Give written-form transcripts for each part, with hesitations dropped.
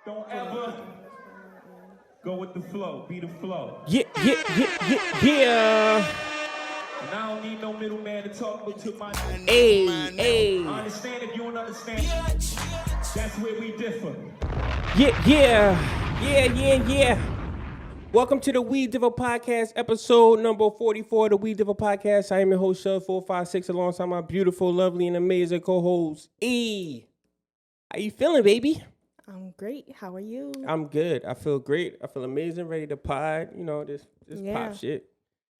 Don't ever go with the flow. Be the flow. Yeah. And I don't need no middleman to talk but to my Hey. I understand if you don't understand. That's where we differ. Yeah. Welcome to the We Differ Podcast, episode number 44 of the We Differ Podcast. I am your host, Shug 456, alongside my beautiful, lovely, and amazing co-host, E. How you feeling, baby? I'm great. How are you? I'm good. I feel great. I feel amazing, ready to pod, this pop shit.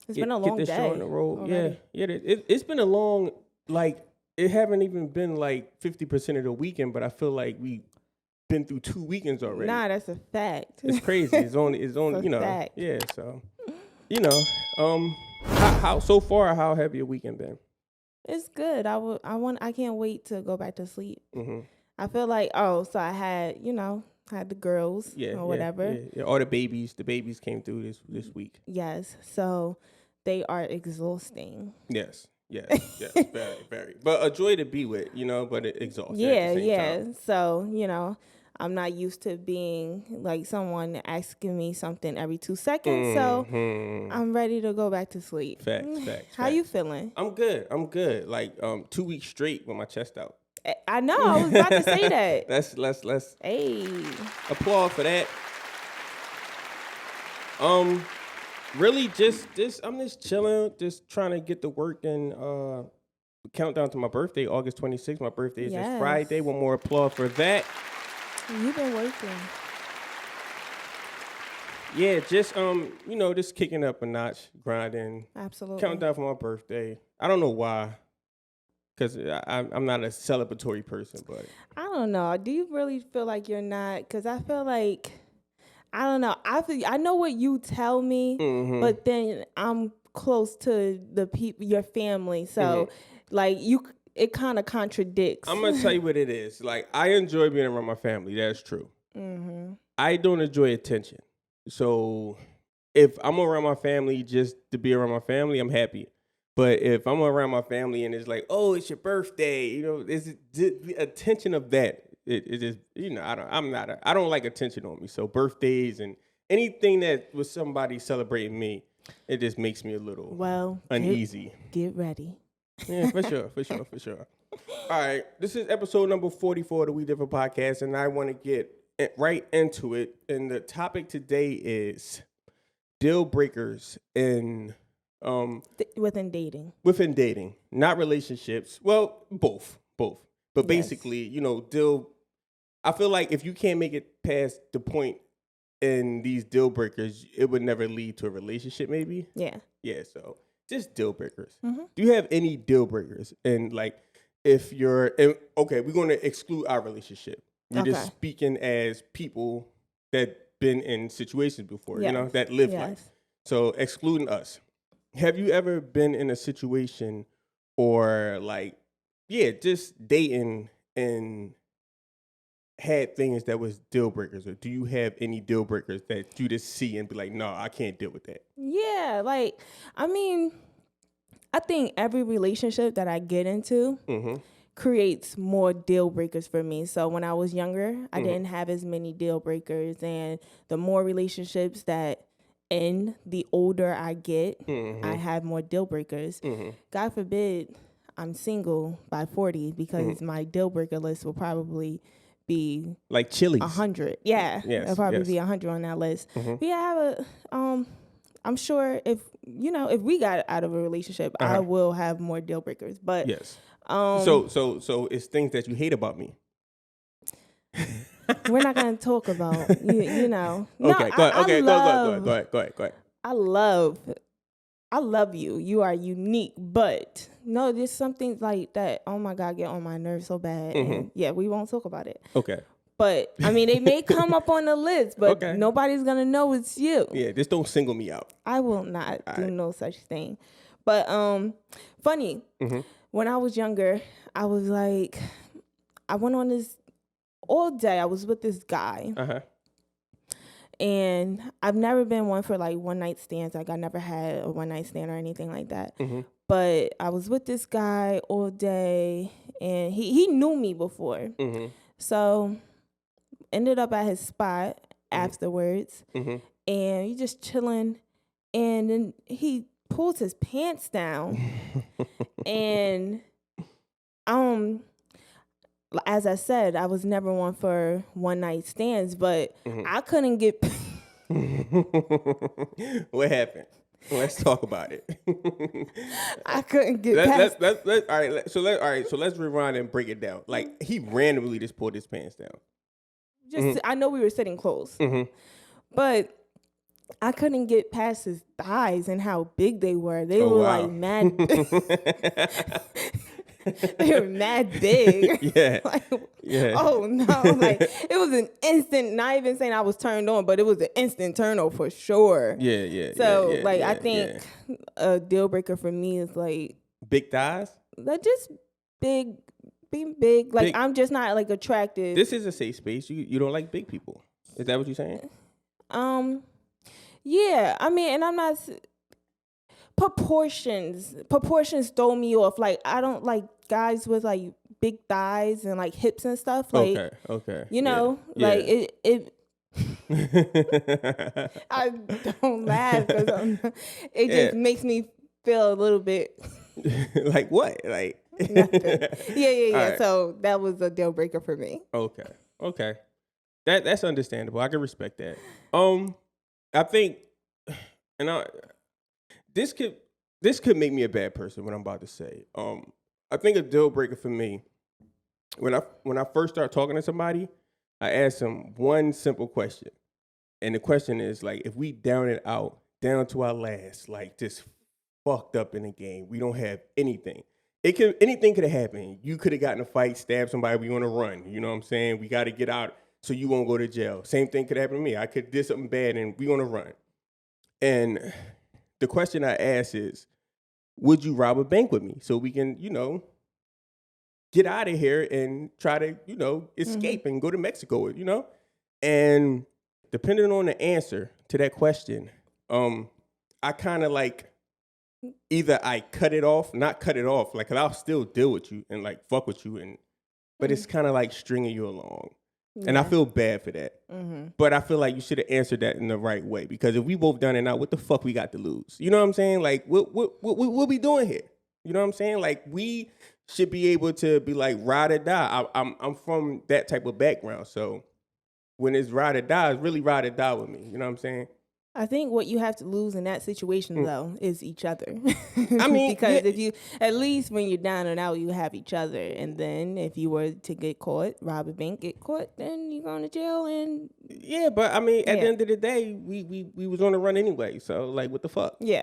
It's been a long Get this day. show on the road. Already. Yeah. It's been a long, it haven't even been 50% of the weekend, but I feel like we been through 2 weekends already. Nah, that's a fact. It's crazy. It's only fact. Yeah, so how so far, how have your weekend been? It's good. I can't wait to go back to sleep. Mm-hmm. I feel like, so I had the girls or whatever. Yeah. All the babies came through this week. Yes. So they are exhausting. Yes, very, very. But a joy to be with, but it exhausting at the same time. So, I'm not used to being like someone asking me something every 2 seconds. So I'm ready to go back to sleep. Facts. How you feeling? I'm good. 2 weeks straight with my chest out. I know. I was about to say that. Let's Hey. applaud for that. Really I'm just chilling, just trying to get to work and countdown to my birthday, August 26th. My birthday is this Friday. One more applause for that. You've been working. Yeah, just just kicking up a notch, grinding. Absolutely. Countdown for my birthday. I don't know why. Because I'm not a celebratory person, but I don't know. Do you really feel like you're not? Because I feel like, I don't know. I know what you tell me, but then I'm close to the people, your family. So, it kind of contradicts. I'm going to tell you what it is. I enjoy being around my family. That's true. I don't enjoy attention. So if I'm around my family just to be around my family, I'm happy. But if I'm around my family and it's like, oh, it's your birthday, it's the attention of that. It is, I don't like attention on me. So birthdays and anything that was somebody celebrating me, it just makes me a little uneasy. Get ready. Yeah, for sure. All right, this is episode number 44 of the We Differ Podcast, and I want to get right into it. And the topic today is deal breakers in within dating, not relationships. Well, both. But basically, I feel like if you can't make it past the point in these deal breakers, it would never lead to a relationship. Maybe. Yeah. So just deal breakers. Do you have any deal breakers? And if you're okay, we're going to exclude our relationship. We're just speaking as people that been in situations before, that live life. So excluding us. Have you ever been in a situation or just dating and had things that was deal breakers? Or do you have any deal breakers that you just see and be like, no, I can't deal with that? Yeah, I think every relationship that I get into creates more deal breakers for me. So when I was younger, I didn't have as many deal breakers. And the more relationships that end, the older I get, I have more deal breakers. God forbid I'm single by 40 because my deal breaker list will probably be like Chili's 100. Yeah, it'll probably be 100 on that list. But yeah, I have I'm sure if we got out of a relationship, I will have more deal breakers. But yes. So it's things that you hate about me. We're not going to talk about, Okay, no, go ahead. I love you. You are unique. But no, there's something like that. Oh my God, get on my nerves so bad. And we won't talk about it. Okay. But I mean, they may come up on the list, but nobody's going to know it's you. Yeah, just don't single me out. I will not do no such thing. But funny, when I was younger, I was like, I went on this all day. I was with this guy. And I've never been one for one night stands. I never had a one night stand or anything like that. But I was with this guy all day and he knew me before. So ended up at his spot afterwards, and he just chilling, and then he pulls his pants down, and as I said, I was never one for one night stands, but I couldn't get. What happened? Let's talk about it. I couldn't get past. So let's rewind and break it down. Like, he randomly just pulled his pants down. I know we were sitting close, but I couldn't get past his thighs and how big they were. They were like mad. They were mad big. Yeah. Yeah. Oh no! Like, it was an instant. Not even saying I was turned on, but it was an instant turn on for sure. Yeah. So I think a deal breaker for me is like big thighs. Like, just big, being big. Like, I'm just not like attracted. This is a safe space. You don't like big people. Is that what you're saying? Yeah. I mean, and I'm not. Proportions throw me off. Like, I don't like guys with like big thighs and like hips and stuff. Like, okay. You know, like it. I don't laugh because it just makes me feel a little bit. Like what? Like nothing. Yeah. Right. So that was a deal breaker for me. Okay. That's understandable. I can respect that. I think, this could make me a bad person, what I'm about to say. I think a deal breaker for me, when I first start talking to somebody, I ask them one simple question. And the question is, like, if we down and out, down to our last, like, just fucked up in the game, we don't have anything. Anything could have happened. You could have gotten a fight, stabbed somebody, we on a run. You know what I'm saying? We got to get out so you won't go to jail. Same thing could happen to me. I could do something bad and we on a run. And the question I ask is, would you rob a bank with me so we can, get out of here and try to, escape and go to Mexico, And depending on the answer to that question, I kind of like, either I not cut it off, like, 'cause I'll still deal with you and like fuck with you, but it's kind of like stringing you along. Yeah. And I feel bad for that. But I feel like you should have answered that in the right way, because if we both done it now, what the fuck we got to lose? You know what I'm saying? Like, what we doing here? You know what I'm saying? Like, we should be able to be like ride or die. I'm from that type of background, so when it's ride or die, it's really ride or die with me. You know what I'm saying? I think what you have to lose in that situation, though, is each other. I mean, because if you, at least when you're down and out, you have each other. And then if you were to get caught, rob a bank, get caught, then you're going to jail. And yeah, but I mean, at the end of the day, we was on the run anyway. So, like, what the fuck? Yeah.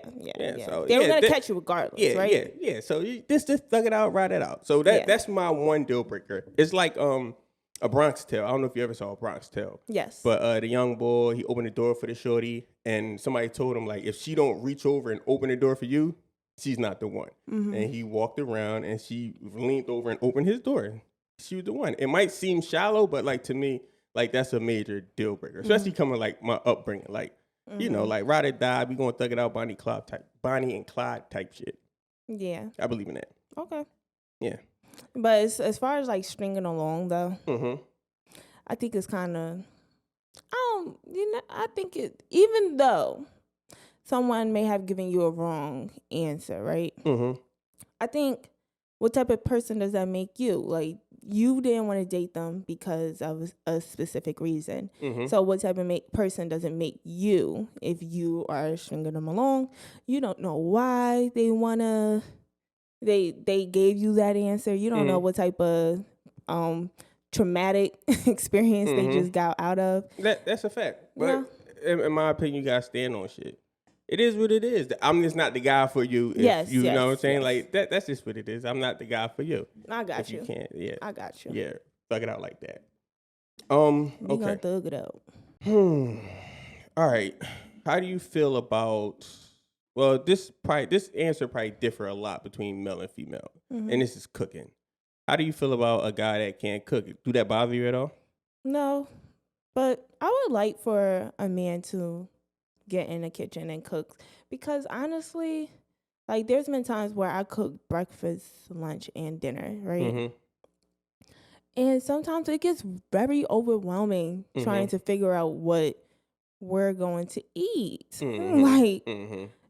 So, they were going to catch you regardless, right? Yeah. So just thug it out, ride it out. So that's my one deal breaker. It's like a Bronx Tale. I don't know if you ever saw a Bronx Tale. Yes. But the young boy, he opened the door for the shorty, and somebody told him, like, if she don't reach over and open the door for you, she's not the one. And he walked around, and she leaned over and opened his door. She was the one. It might seem shallow, but, like, to me, like, that's a major deal breaker, especially coming, like, my upbringing. Like, like, ride or die, we going to thug it out, Bonnie and Clyde type shit. Yeah. I believe in that. Okay. Yeah. But as far as like stringing along though, I think it's kind of, I think even though someone may have given you a wrong answer, right? I think, what type of person does that make you? Like, you didn't want to date them because of a specific reason. So what type of person does it make you if you are stringing them along? You don't know why they want to. They gave you that answer. You don't know what type of traumatic experience they just got out of. That's a fact. But in my opinion, you gotta stand on shit. It is what it is. I'm just not the guy for you. You know what I'm saying? Like that's just what it is. I'm not the guy for you. I got you. You can't. Yeah. I got you. Yeah. Thug it out like that. You gonna thug it out. All right. How do you feel about? Well, this answer probably differ a lot between male and female, and this is cooking. How do you feel about a guy that can't cook? Do that bother you at all? No, but I would like for a man to get in the kitchen and cook, because honestly, like, there's been times where I cook breakfast, lunch, and dinner, right? And sometimes it gets very overwhelming trying to figure out what we're going to eat. Like,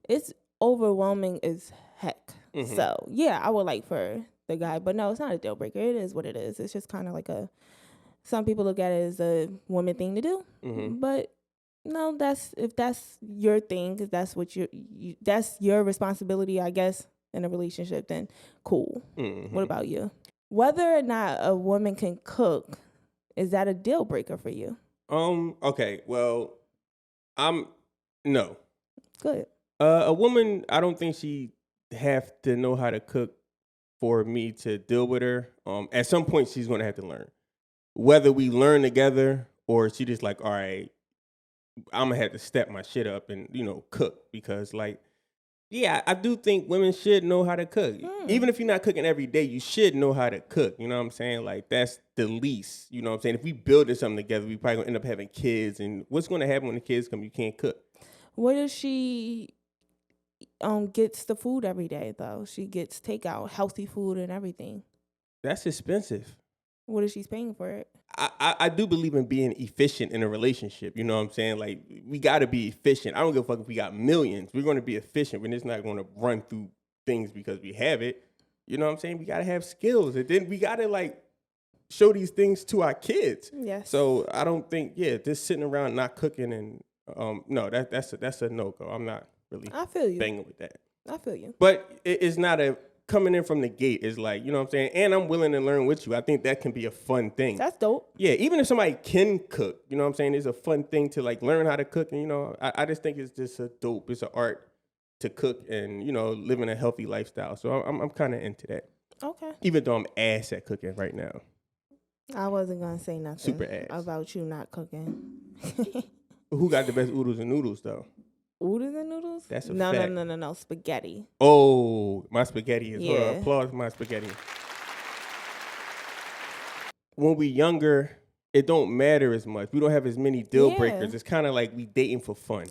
it's overwhelming as heck. So, yeah, I would like for the guy. But no, it's not a deal breaker. It is what it is. It's just kind of like some people look at it as a woman thing to do. But no, if that's your thing, if that's what that's your responsibility, I guess, in a relationship, then cool. What about you? Whether or not a woman can cook, is that a deal breaker for you? Okay. Well, no. Good. A woman, I don't think she have to know how to cook for me to deal with her. At some point, she's going to have to learn. Whether we learn together or she just like, all right, I'm going to have to step my shit up and, cook because, like, yeah, I do think women should know how to cook. Even if you're not cooking every day, you should know how to cook. You know what I'm saying? Like, that's the least. You know what I'm saying? If we building something together, we probably going to end up having kids. And what's going to happen when the kids come? You can't cook. What if she gets the food every day, though? She gets takeout, healthy food and everything. That's expensive. What if she's paying for it? I do believe in being efficient in a relationship. You know what I'm saying? Like, we got to be efficient. I don't give a fuck if we got millions. We're going to be efficient. We're just not going to run through things because we have it. You know what I'm saying? We got to have skills. And then we got to, like, show these things to our kids. Yes. So I don't think, just sitting around not cooking and, no, that's a no-go. I'm not really I feel you. banging with that. I feel you. But it's not coming in from the gate is like, you know what I'm saying? And I'm willing to learn with you. I think that can be a fun thing. That's dope. Yeah, even if somebody can cook, you know what I'm saying? It's a fun thing to like learn how to cook. And, I just think it's just it's an art to cook and, living a healthy lifestyle. So I'm kind of into that. Okay. Even though I'm ass at cooking right now. I wasn't going to say nothing Super ass. about you not cooking. Who got the best oodles and noodles though? Oodles and noodles? That's a no, fact. No. Spaghetti. Oh, my spaghetti is Yeah. Applause for my spaghetti. When we younger, it don't matter as much. We don't have as many deal breakers. It's kind of like we dating for fun.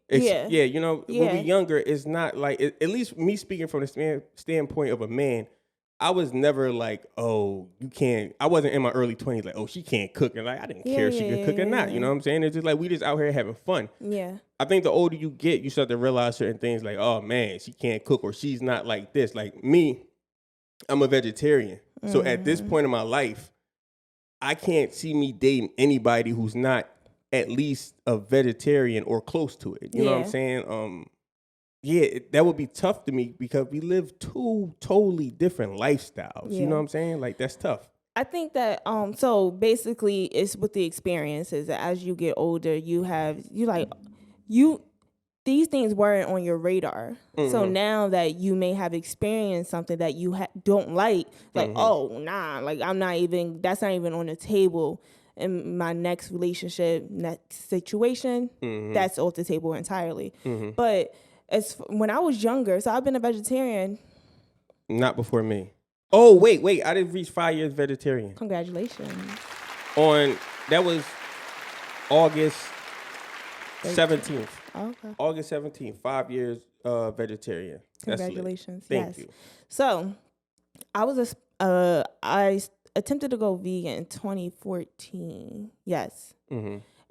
Yeah. Yeah, when we younger, it's not like, at least me speaking from the standpoint of a man, I was never like, oh, you can't. I wasn't in my early 20s like, oh, she can't cook. And like, I didn't care if she could cook or not. You know what I'm saying? It's just like, we just out here having fun. Yeah. I think the older you get, you start to realize certain things like, oh, man, she can't cook or she's not like this. Like me, I'm a vegetarian. So at this point in my life, I can't see me dating anybody who's not at least a vegetarian or close to it. You know what I'm saying? That would be tough to me because we live two totally different lifestyles. You know what I'm saying? Like, that's tough. I think that so basically it's with the experiences. As you get older, these things weren't on your radar. So now that you may have experienced something that you don't like, oh nah, like that's not even on the table in my next relationship, next situation. That's off the table entirely. But when I was younger, so I've been a vegetarian. Not before me. Oh, wait. I didn't reach 5 years vegetarian. Congratulations. That was August 17th. Oh, okay. August 17th, 5 years vegetarian. Congratulations. Thank you. So I attempted to go vegan in 2014. Yes.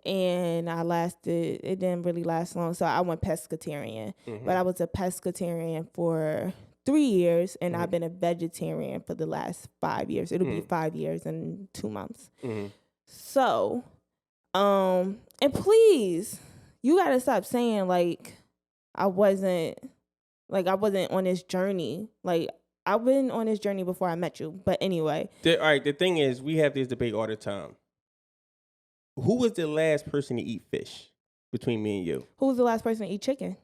And it didn't really last long. So I went pescatarian. But I was a pescatarian for 3 years, and I've been a vegetarian for the last 5 years. It'll be 5 years and 2 months. So, and please, you gotta stop saying like I wasn't on this journey. Like, I've been on this journey before I met you. But anyway. All right, the thing is, we have this debate all the time. Who was the last person to eat fish between me and you? Who was the last person to eat chicken?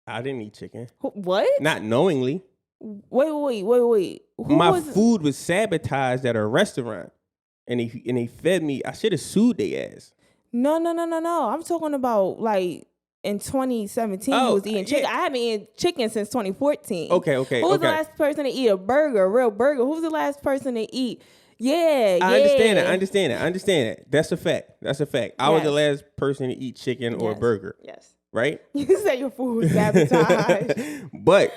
I didn't eat chicken. What? Not knowingly. Wait. My food was sabotaged at a restaurant, and they fed me. I should have sued their ass. No. I'm talking about like in 2017 you was eating chicken. I haven't eaten chicken since 2014. Okay. Who was the last person to eat a real burger? Who was the last person to eat? I understand that. That's a fact. I was the last person to eat chicken or a burger. Yes. Right? You said your food was sabotaged. But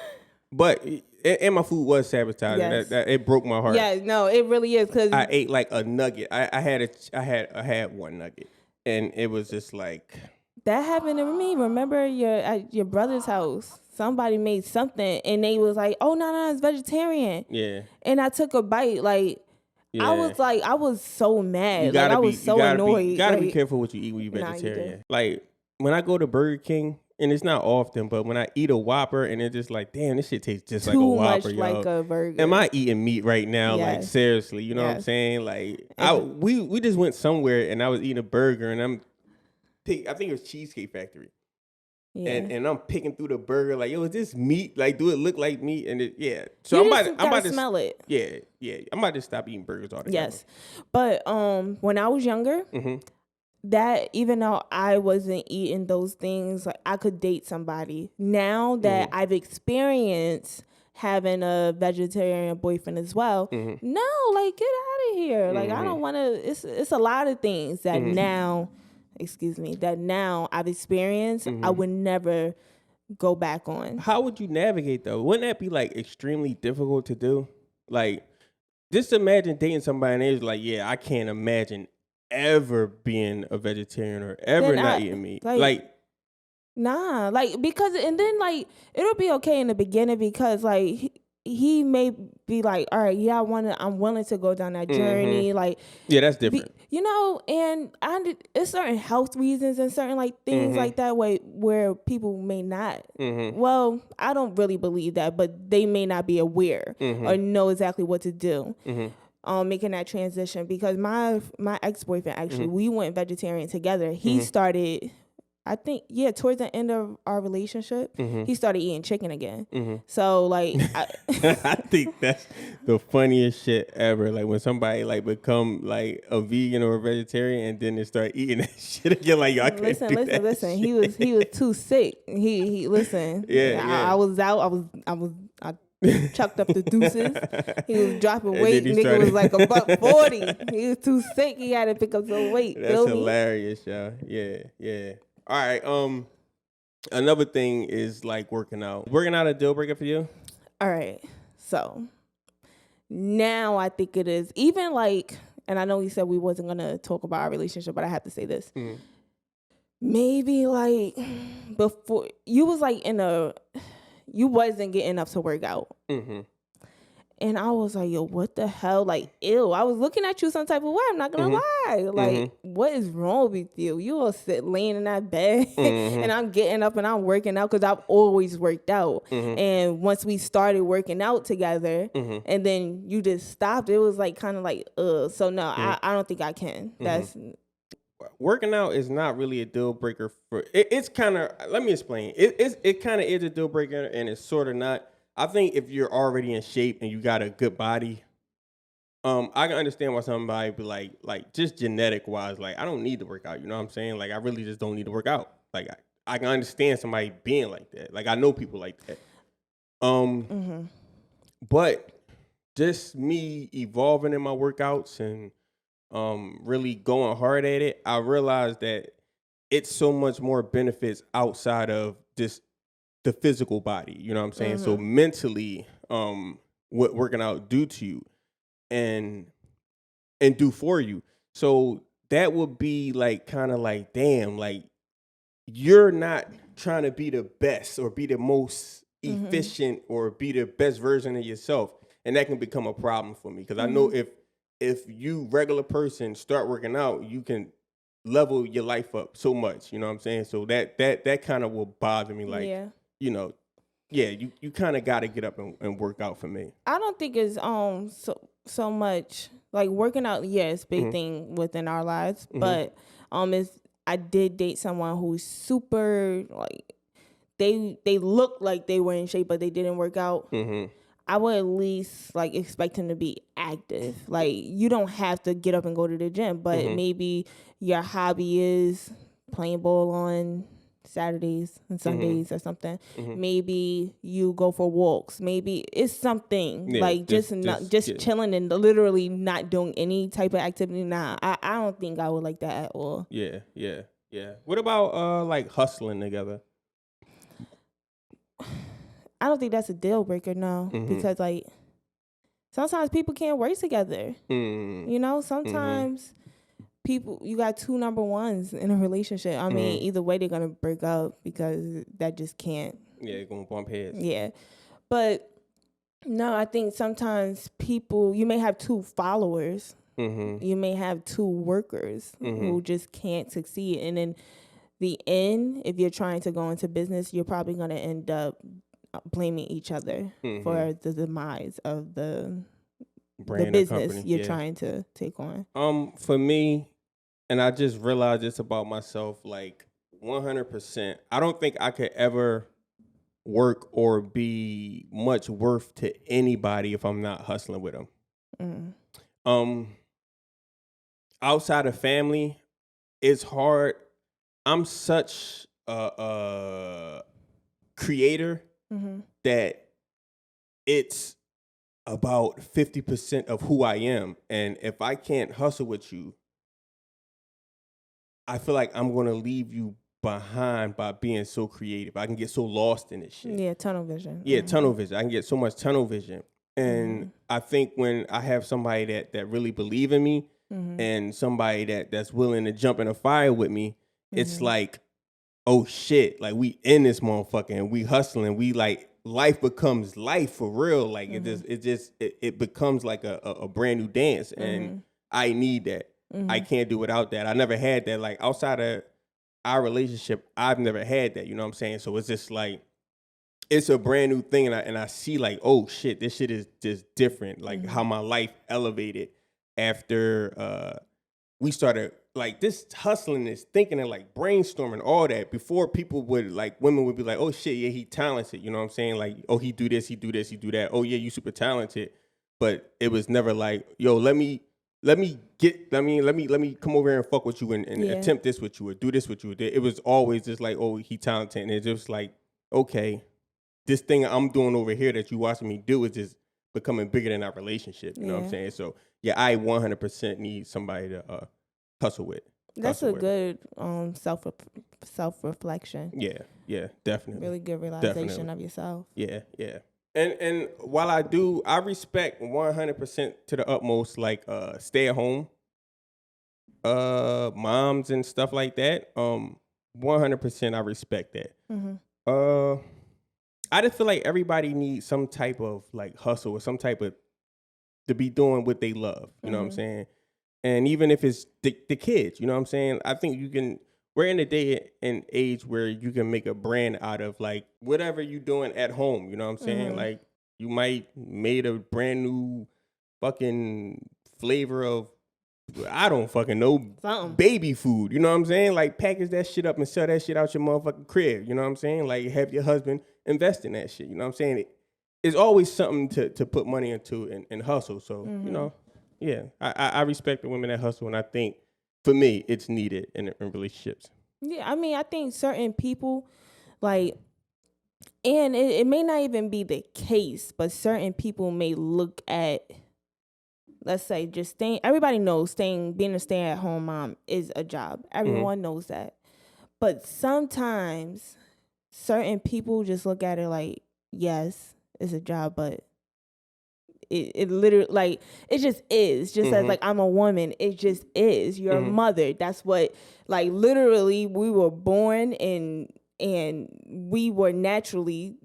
But and my food was sabotaged. Yes. That it broke my heart. Yeah, no, it really is because I ate like a nugget. I had one nugget, and it was just like that happened to me. Remember at your brother's house, somebody made something and they was like, "Oh no, it's vegetarian." yeah. And I took a bite. Like Yeah. I was so mad. You gotta I was so annoyed. You gotta be like, careful what you eat when you're Nah, you vegetarian. do. Like when I go to Burger King, and it's not often, but when I eat a Whopper, and it's just like, damn, this shit tastes just like a too Whopper, much yo. like a burger. Am I eating meat right now? Like Yes. seriously, you know what I'm Yes. saying? Like we just went somewhere, and I was eating a burger, and I think it was Cheesecake Factory. Yeah. And I'm picking through the burger like, yo, is this meat? Like, do it look like meat? And yeah. So you I'm just about gotta to smell it. Yeah. I'm about to stop eating burgers altogether. Yes, but when I was younger, that even though I wasn't eating those things, like I could date somebody. Now that I've experienced having a vegetarian boyfriend as well, no, like get out of here. Like I don't want to. It's a lot of things that now. Excuse me, that now I've experienced, I would never go back on. How would you navigate though? Wouldn't that be like extremely difficult to do? Like, just imagine dating somebody and it's like, yeah, I can't imagine ever being a vegetarian or ever Then not eating meat. Nah, like because and then like it'll be okay in the beginning because like he may be like, all right, yeah, I'm willing to go down that journey, like yeah, that's different. And it's certain health reasons and certain like things like that where people may not. Well, I don't really believe that, but they may not be aware or know exactly what to do. Making that transition because my ex-boyfriend actually we went vegetarian together. He started, I think, towards the end of our relationship, he started eating chicken again. So like I think that's the funniest shit ever. Like when somebody like become like a vegan or a vegetarian and then they start eating that shit again. Like y'all can't do that listen. shit. He was too sick. He listen. I was out. I chucked up the deuces. He was dropping weight. Nigga was like $140. He was too sick. He had to pick up some weight. That's hilarious, y'all. Yeah. All right. Another thing is like working out. Working out a deal breaker for you? All right. So now I think it is even like, and I know we said we wasn't gonna talk about our relationship, but I have to say this. Maybe like before you was like you wasn't getting up to work out. And I was like, yo, what the hell? Like, ew. I was looking at you some type of way. I'm not going to lie. Like, what is wrong with you? You all laying in that bed and I'm getting up and I'm working out because I've always worked out. And once we started working out together and then you just stopped, it was like kind of like, So, no, I don't think I can. That's... Working out is not really a deal breaker for... It's kind of... Let me explain. It kind of is a deal breaker and it's sort of not. I think if you're already in shape and you got a good body, I can understand why somebody be like just genetic wise, like I don't need to work out. You know what I'm saying? Like I really just don't need to work out. Like I can understand somebody being like that. Like I know people like that. But just me evolving in my workouts and really going hard at it, I realized that it's so much more benefits outside of just the physical body, you know what I'm saying? So mentally, what working out do to you and do for you. So that would be like kind of like, damn, like you're not trying to be the best or be the most efficient or be the best version of yourself. And that can become a problem for me. Cause I know if you regular person start working out, you can level your life up so much, you know what I'm saying? So that kind of will bother me. Like, you know, you kind of got to get up and work out for me. I don't think it's so much like working out. Yes, big thing within our lives, but I did date someone who's super like they looked like they were in shape, but they didn't work out. I would at least like expect him to be active. Like you don't have to get up and go to the gym, but maybe your hobby is playing ball on Saturdays and Sundays or something. Maybe you go for walks. Maybe it's something like just chilling and literally not doing any type of activity. Nah, I don't think I would like that at all. Yeah. What about like hustling together? I don't think that's a deal breaker, no, because like sometimes people can't work together. You know, sometimes people, you got two number ones in a relationship. I mean, either way they're gonna break up because that just can't. Yeah, you're gonna bump heads. Yeah, but no, I think sometimes people, you may have two followers, you may have two workers who just can't succeed, and then the end, if you're trying to go into business, you're probably gonna end up blaming each other for the demise of the Brand business you're trying to take on. For me, and I just realized this about myself, like 100%, I don't think I could ever work or be much worth to anybody if I'm not hustling with them. Outside of family, it's hard. I'm such a creator that it's about 50% of who I am. And if I can't hustle with you, I feel like I'm going to leave you behind by being so creative. I can get so lost in this shit. Yeah, tunnel vision. Yeah, tunnel vision. I can get so much tunnel vision. And I think when I have somebody that really believe in me and somebody that's willing to jump in a fire with me, it's like, oh shit, like we in this motherfucker and we hustling. We like, life becomes life for real. Like it becomes like a brand new dance. And I need that. I can't do without that. I never had that. Like outside of our relationship, I've never had that. You know what I'm saying? So it's just like, it's a brand new thing. And I see like, oh shit, this shit is just different. Like how my life elevated after we started like this hustling, this thinking and like brainstorming, all that. Before people would like, women would be like, oh shit, yeah, he talented. You know what I'm saying? Like, oh, he do this, he do this, he do that. Oh yeah, you super talented. But it was never like, yo, let me come over here and fuck with you and attempt this with you or do this with you. It was always just like, oh, he talented. And it's just like, okay, this thing I'm doing over here that you watching me do is just becoming bigger than our relationship. You know what I'm saying? So yeah, I 100% need somebody to hustle with. That's a good self-reflection. Yeah, definitely. Really good realization of yourself. Yeah. And while I respect 100% to the utmost, like stay at home moms and stuff like that. 100% I respect that. I just feel like everybody needs some type of like hustle or some type of to be doing what they love. You know what I'm saying? And even if it's the kids, you know what I'm saying? I think we're in a day and age where you can make a brand out of like whatever you're doing at home. You know what I'm saying? Like you might made a brand new fucking flavor of, I don't fucking know, baby food. You know what I'm saying? Like package that shit up and sell that shit out your motherfucking crib. You know what I'm saying? Like have your husband invest in that shit. You know what I'm saying? It's always something to put money into and hustle. So, you know, yeah, I respect the women that hustle, and I think for me, it's needed in relationships. Yeah, I mean, I think certain people, like, and it may not even be the case, but certain people may look at, let's say, just everybody knows being a stay-at-home mom is a job. Everyone knows that. But sometimes certain people just look at it like, yes, it's a job, but it literally, like, it just is. Just as, like, I'm a woman, it just is. You're a mother. That's what, like, literally, we were born and we were naturally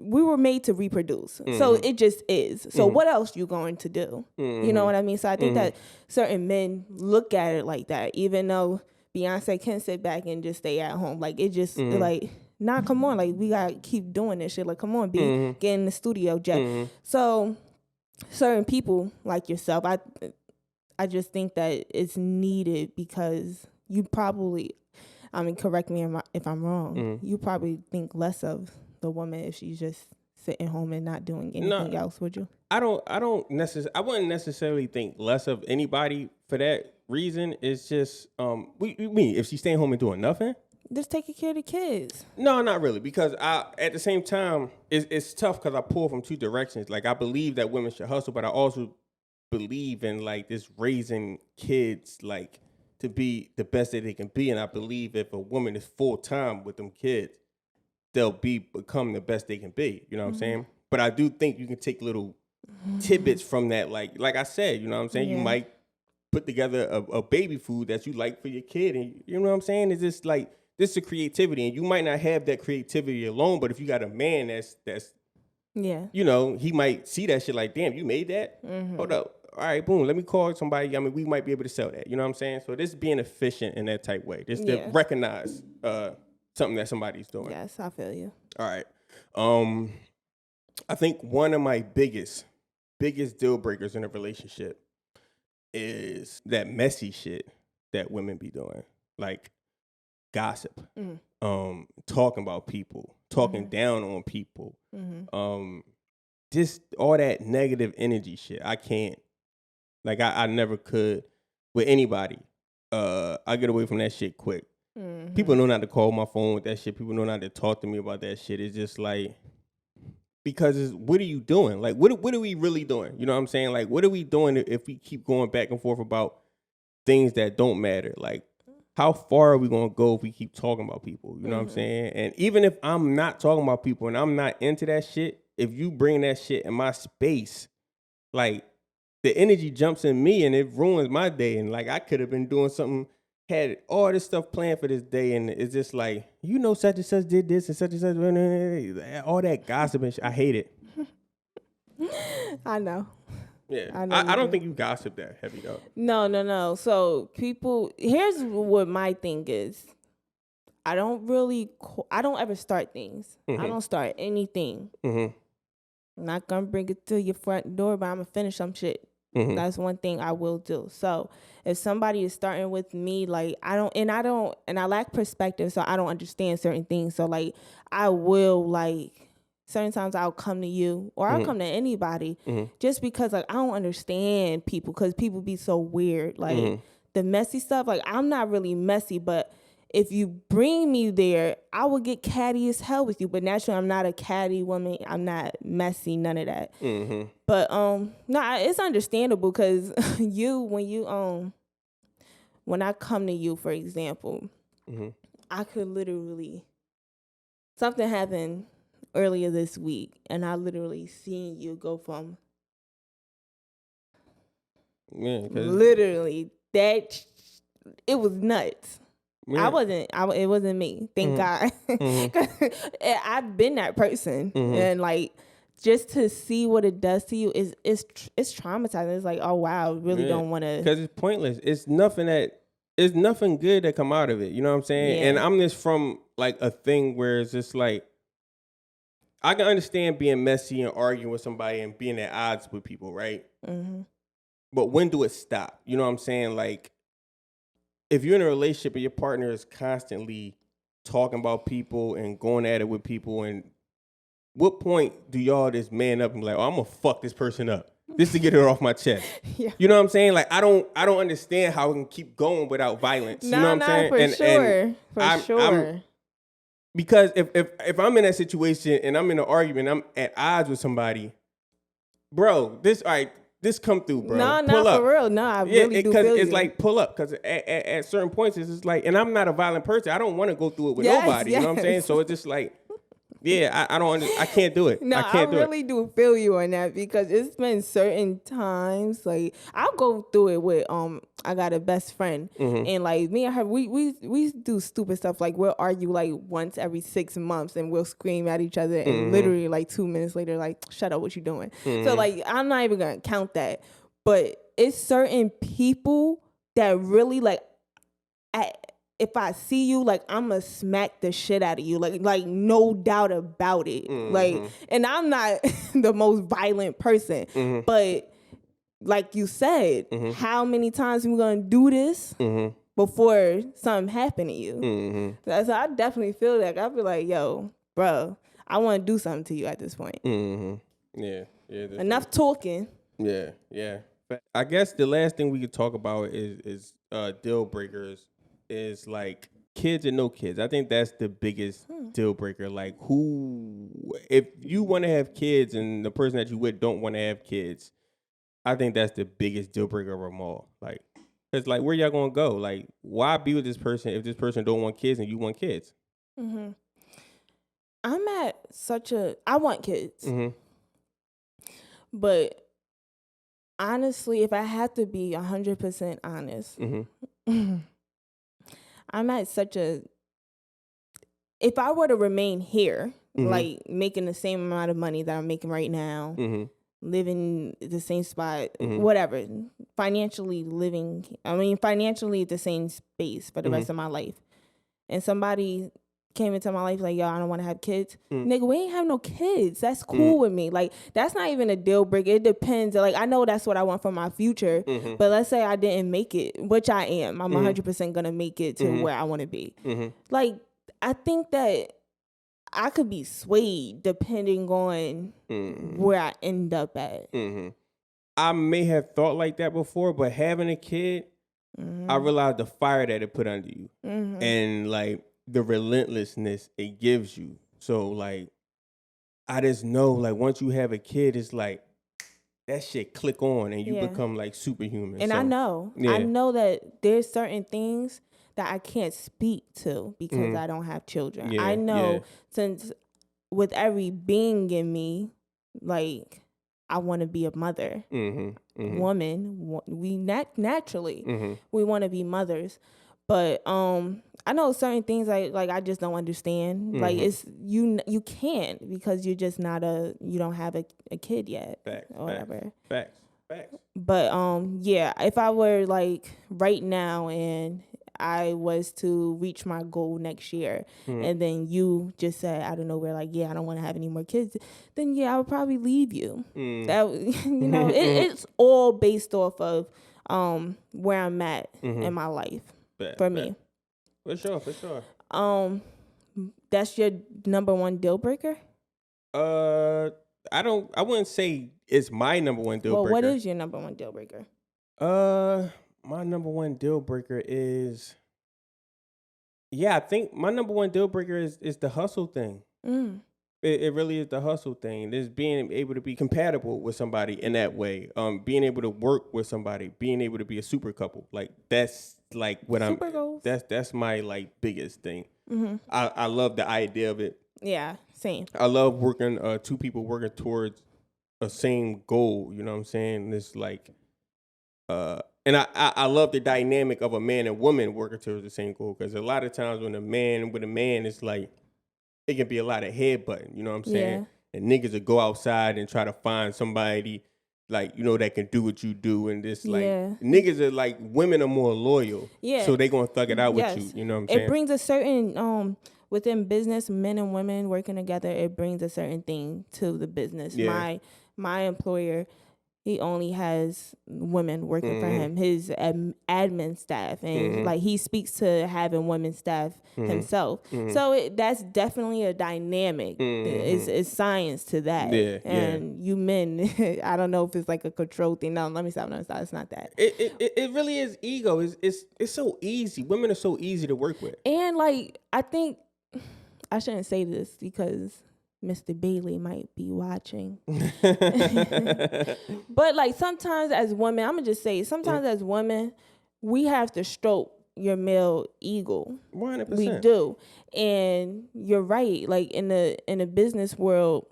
we were made to reproduce. So it just is. So what else you going to do? You know what I mean? So I think that certain men look at it like that, even though Beyonce can sit back and just stay at home. Like, it just, like, nah, come on. Like, we got to keep doing this shit. Like, come on, get in the studio, Jack. So certain people like yourself, I just think that it's needed because you probably, I mean, correct me if I'm wrong, you probably think less of the woman if she's just sitting home and not doing anything else, would you? I wouldn't necessarily think less of anybody for that reason. It's just, we mean if she's staying home and doing nothing? Just taking care of the kids. No, not really, because at the same time, it's tough because I pull from two directions. Like, I believe that women should hustle, but I also believe in, like, this raising kids, like, to be the best that they can be. And I believe if a woman is full-time with them kids, they'll become the best they can be. You know what I'm saying? But I do think you can take little tidbits from that. Like I said, you know what I'm saying? You might put together a baby food that you like for your kid. And you know what I'm saying? It's just like, this is creativity. And you might not have that creativity alone, but if you got a man that's you know, he might see that shit like, damn, you made that? Hold up. All right, boom, let me call somebody. I mean, we might be able to sell that. You know what I'm saying? So this being efficient in that type way. Just to recognize something that somebody's doing. Yes, I feel you. All right. I think one of my biggest deal breakers in a relationship is that messy shit that women be doing. Like gossip. Talking about people. Talking down on people. Just all that negative energy shit. I can't. Like, I never could with anybody. I get away from that shit quick. People know not to call my phone with that shit. People know not to talk to me about that shit. It's just like, because what are you doing? Like, what are we really doing? You know what I'm saying? Like, what are we doing if we keep going back and forth about things that don't matter? Like, how far are we going to go if we keep talking about people? You know what I'm saying? And even if I'm not talking about people and I'm not into that shit, if you bring that shit in my space, like, the energy jumps in me and it ruins my day. And like, I could have been doing something, had all this stuff planned for this day. And it's just like, you know, such and such did this and such, all that gossip and shit. I hate it. I know. Yeah. I don't think you gossip that heavy though. No. So here's what my thing is. I don't ever start things. I don't start anything. I'm not going to bring it to your front door, but I'm going to finish some shit. That's one thing I will do. So if somebody is starting with me, like, I lack perspective, so I don't understand certain things. So, like, I will, like, certain times I'll come to you or I'll come to anybody just because, like, I don't understand people because people be so weird. Like, the messy stuff, like, I'm not really messy, but if you bring me there, I will get catty as hell with you. But naturally, I'm not a catty woman. I'm not messy, none of that. But no, it's understandable because when I come to you, for example, I could literally, something happened earlier this week, and I literally seen you go from literally that. It was nuts. Yeah. It wasn't me. Thank God. I've been that person. And like, just to see what it does to you it's traumatizing. It's like, oh wow, really don't want to. Because it's pointless. It's nothing good that come out of it. You know what I'm saying? Yeah. And I'm just from like a thing where it's just like, I can understand being messy and arguing with somebody and being at odds with people, right? But when do it stop? You know what I'm saying? Like, if you're in a relationship and your partner is constantly talking about people and going at it with people, and what point do y'all just man up and be like, oh, I'm gonna fuck this person up just to get her off my chest? You know what I'm saying? Like, I don't understand how we can keep going without violence. You know what I'm saying? For sure. Because if I'm in that situation and I'm in an argument, I'm at odds with somebody, bro, this come through, bro. No, for real. No, I really do feel you. Because it's like, pull up. Because at certain points, it's just like, and I'm not a violent person. I don't want to go through it with nobody. You know what I'm saying? So it's just like, yeah, I can't do it. No, I really do feel you on that because it's been certain times, like, I'll go through it with, I got a best friend and like me and her, we do stupid stuff. Like, we'll argue like once every 6 months and we'll scream at each other and literally like 2 minutes later, like, shut up, what you doing? So like, I'm not even going to count that, but it's certain people that really like, if I see you, like, I'm going to smack the shit out of you. Like no doubt about it. Like, and I'm not the most violent person. But like you said, how many times are we going to do this before something happened to you? So I definitely feel that. I feel like, yo, bro, I want to do something to you at this point. Yeah. Enough talking. Yeah. But I guess the last thing we could talk about is deal breakers. Is like kids and no kids. I think that's the biggest deal breaker. Like, if you want to have kids and the person that you with don't want to have kids, I think that's the biggest deal breaker of them all. Like, it's like, where y'all gonna go? Like, why be with this person if this person don't want kids and you want kids? I'm at such a, I want kids, Mm-hmm. but honestly, if I have to be 100% honest, Mm-hmm. I'm at such a, if I were to remain here, Mm-hmm. like making the same amount of money that I'm making right now, Mm-hmm. living the same spot, Mm-hmm. whatever, financially financially the same space for the Mm-hmm. rest of my life, and somebody came into my life like, yo, I don't want to have kids. Mm-hmm. Nigga, we ain't have no kids. That's cool with me. Like, that's not even a deal breaker. It depends. Like, I know that's what I want for my future, Mm-hmm. but let's say I didn't make it, which I am. I'm Mm-hmm. 100% gonna make it to Mm-hmm. where I want to be. Mm-hmm. Like, I think that I could be swayed depending on Mm-hmm. where I end up at. Mm-hmm. I may have thought like that before, but having a kid, I realized the fire that it put under you, and like the relentlessness it gives you. So like, I just know like once you have a kid, it's like that shit click on and you Yeah. become like superhuman. And so, I know that there's certain things that I can't speak to because I don't have children. Yeah, I know yeah. since with every being in me, like, I want to be a mother, woman. We naturally we want to be mothers, but I know certain things like I just don't understand. Like, it's you can't, because you're just not you don't have a kid yet. Facts, or whatever. Facts. But yeah, if I were like right now and I was to reach my goal next year, and then you just said out of nowhere like, yeah, I don't want to have any more kids, then yeah, I would probably leave you. That it's all based off of where I'm at in my life. For me. For sure. That's your number one deal breaker? I wouldn't say it's my number one deal breaker. Well, what is your number one deal breaker? My number one deal breaker is, I think my number one deal breaker is the hustle thing. It really is the hustle thing. It's being able to be compatible with somebody in that way. Being able to work with somebody, being able to be a super couple. Like, that's like what Super goals. that's my like biggest thing. I love the idea of it. Yeah, same. I love working two people working towards a same goal. You know what I'm saying? It's like and I love the dynamic of a man and woman working towards the same goal, because a lot of times when a man with a man, it's like it can be a lot of headbutting, you know what I'm saying? Yeah. And niggas will go outside and try to find somebody like, you know, that can do what you do, and this like niggas are like, women are more loyal. Yeah. So they gonna thug it out with you. You know what I'm saying? It brings a certain within business, men and women working together, it brings a certain thing to the business. Yeah. My employer, he only has women working for him, his admin staff, and like he speaks to having women staff himself. So that's definitely a dynamic. It's science to that. And you men, I don't know if it's like a control thing. No, let me stop. No, it's not that. It really is ego. It's so easy. Women are so easy to work with. And like, I think I shouldn't say this because Mr. Bailey might be watching. But like, sometimes as women, I'm gonna just say, sometimes as women, we have to stroke your male ego. 100%. We do. And you're right. Like, in the business world,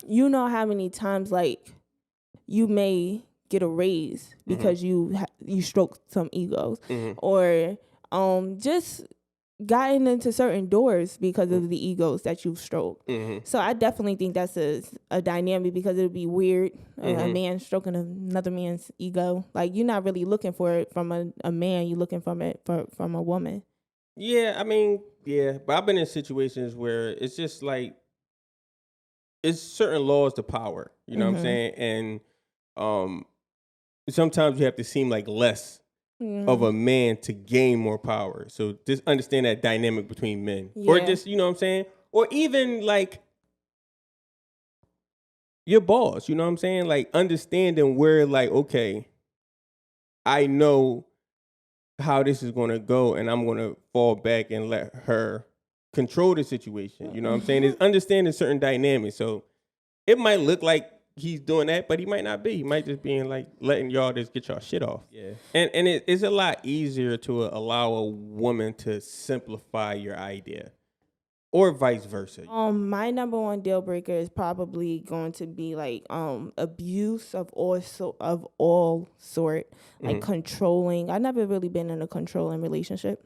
you know how many times like you may get a raise because you stroke some egos, or just gotten into certain doors because of the egos that you've stroked. So I definitely think that's a dynamic, because it would be weird, a man stroking another man's ego. Like, you're not really looking for it from a man, you're looking from it from a woman. Yeah, I mean, but I've been in situations where it's just like, it's certain laws to power, you know what I'm saying? And sometimes you have to seem like less of a man to gain more power. So just understand that dynamic between men. Or just, you know what I'm saying? Or even like your boss, you know what I'm saying? Like, understanding where like, okay, I know how this is going to go, and I'm going to fall back and let her control the situation. You know what I'm saying? It's understanding certain dynamics. So it might look like he's doing that, but he might not be. He might just be like letting y'all just get y'all shit off. Yeah. And it's a lot easier to allow a woman to simplify your idea, or vice versa? My number one deal breaker is probably going to be like abuse of all sort, like controlling. I've never really been in a controlling relationship.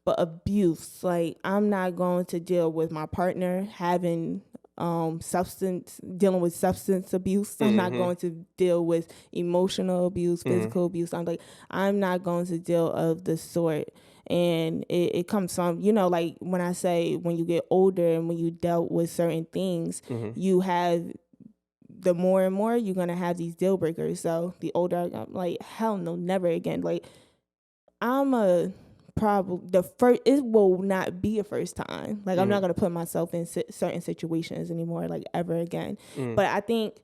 But abuse, like I'm not going to deal with my partner having dealing with substance abuse. I'm not going to deal with emotional abuse, physical abuse. I'm not going to deal of the sort. And it comes from, like when I say when you get older and when you dealt with certain things, you have the more and more you're going to have these deal breakers. So the older I'm like, hell no, never again. Like it will not be a first time. Like I'm not going to put myself in certain situations anymore, like ever again. But I think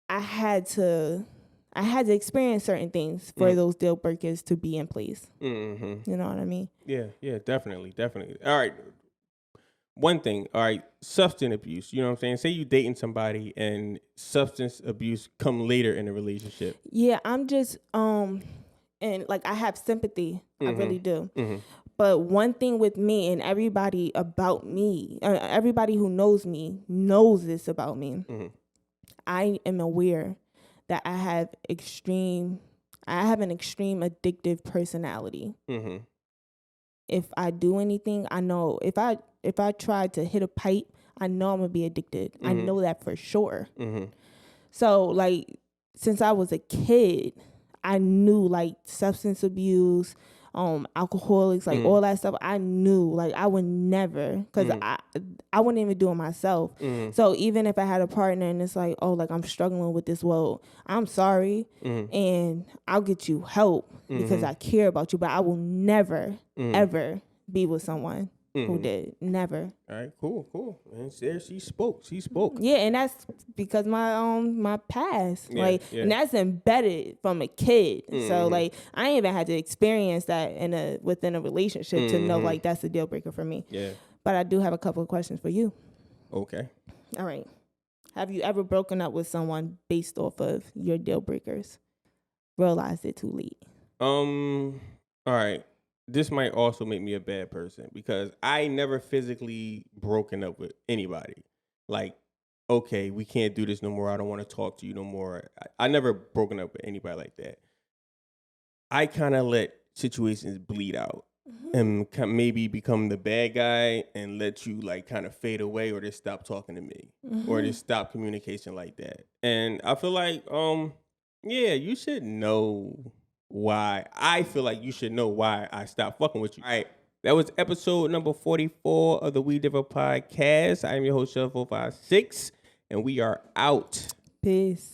I had to experience certain things for those deal breakers to be in place. You know what I mean? Yeah, definitely. All right. One thing, all right, substance abuse. You know what I'm saying? Say you dating somebody and substance abuse come later in a relationship. Yeah, I'm just and like I have sympathy. I really do. But one thing with me and everybody about me, everybody who knows me knows this about me. I am aware that I have an extreme addictive personality. If I do anything, I know if I try to hit a pipe, I know I'm gonna be addicted. I know that for sure. So like since I was a kid, I knew like substance abuse, alcoholics, like all that stuff. I knew like I would never, because I wouldn't even do it myself. So even if I had a partner and it's like, oh, like I'm struggling with this, well, I'm sorry, and I'll get you help because I care about you, but I will never ever be with someone who did. Never. All right, cool. And there she spoke. Yeah, and that's because my past, and that's embedded from a kid. So like I ain't even had to experience that within a relationship to know like that's a deal breaker for me. Yeah. But I do have a couple of questions for you. Okay. All right. Have you ever broken up with someone based off of your deal breakers? Realized it too late. All right. This might also make me a bad person because I never physically broken up with anybody. Like, okay, we can't do this no more. I don't want to talk to you no more. I never broken up with anybody like that. I kind of let situations bleed out and maybe become the bad guy and let you like kind of fade away or just stop talking to me or just stop communication like that. And I feel like, yeah, you should know why. I feel like you should know why I stopped fucking with you. All right. That was episode number 44 of the We Differ podcast. I am your host, Shelf 456, and we are out. Peace.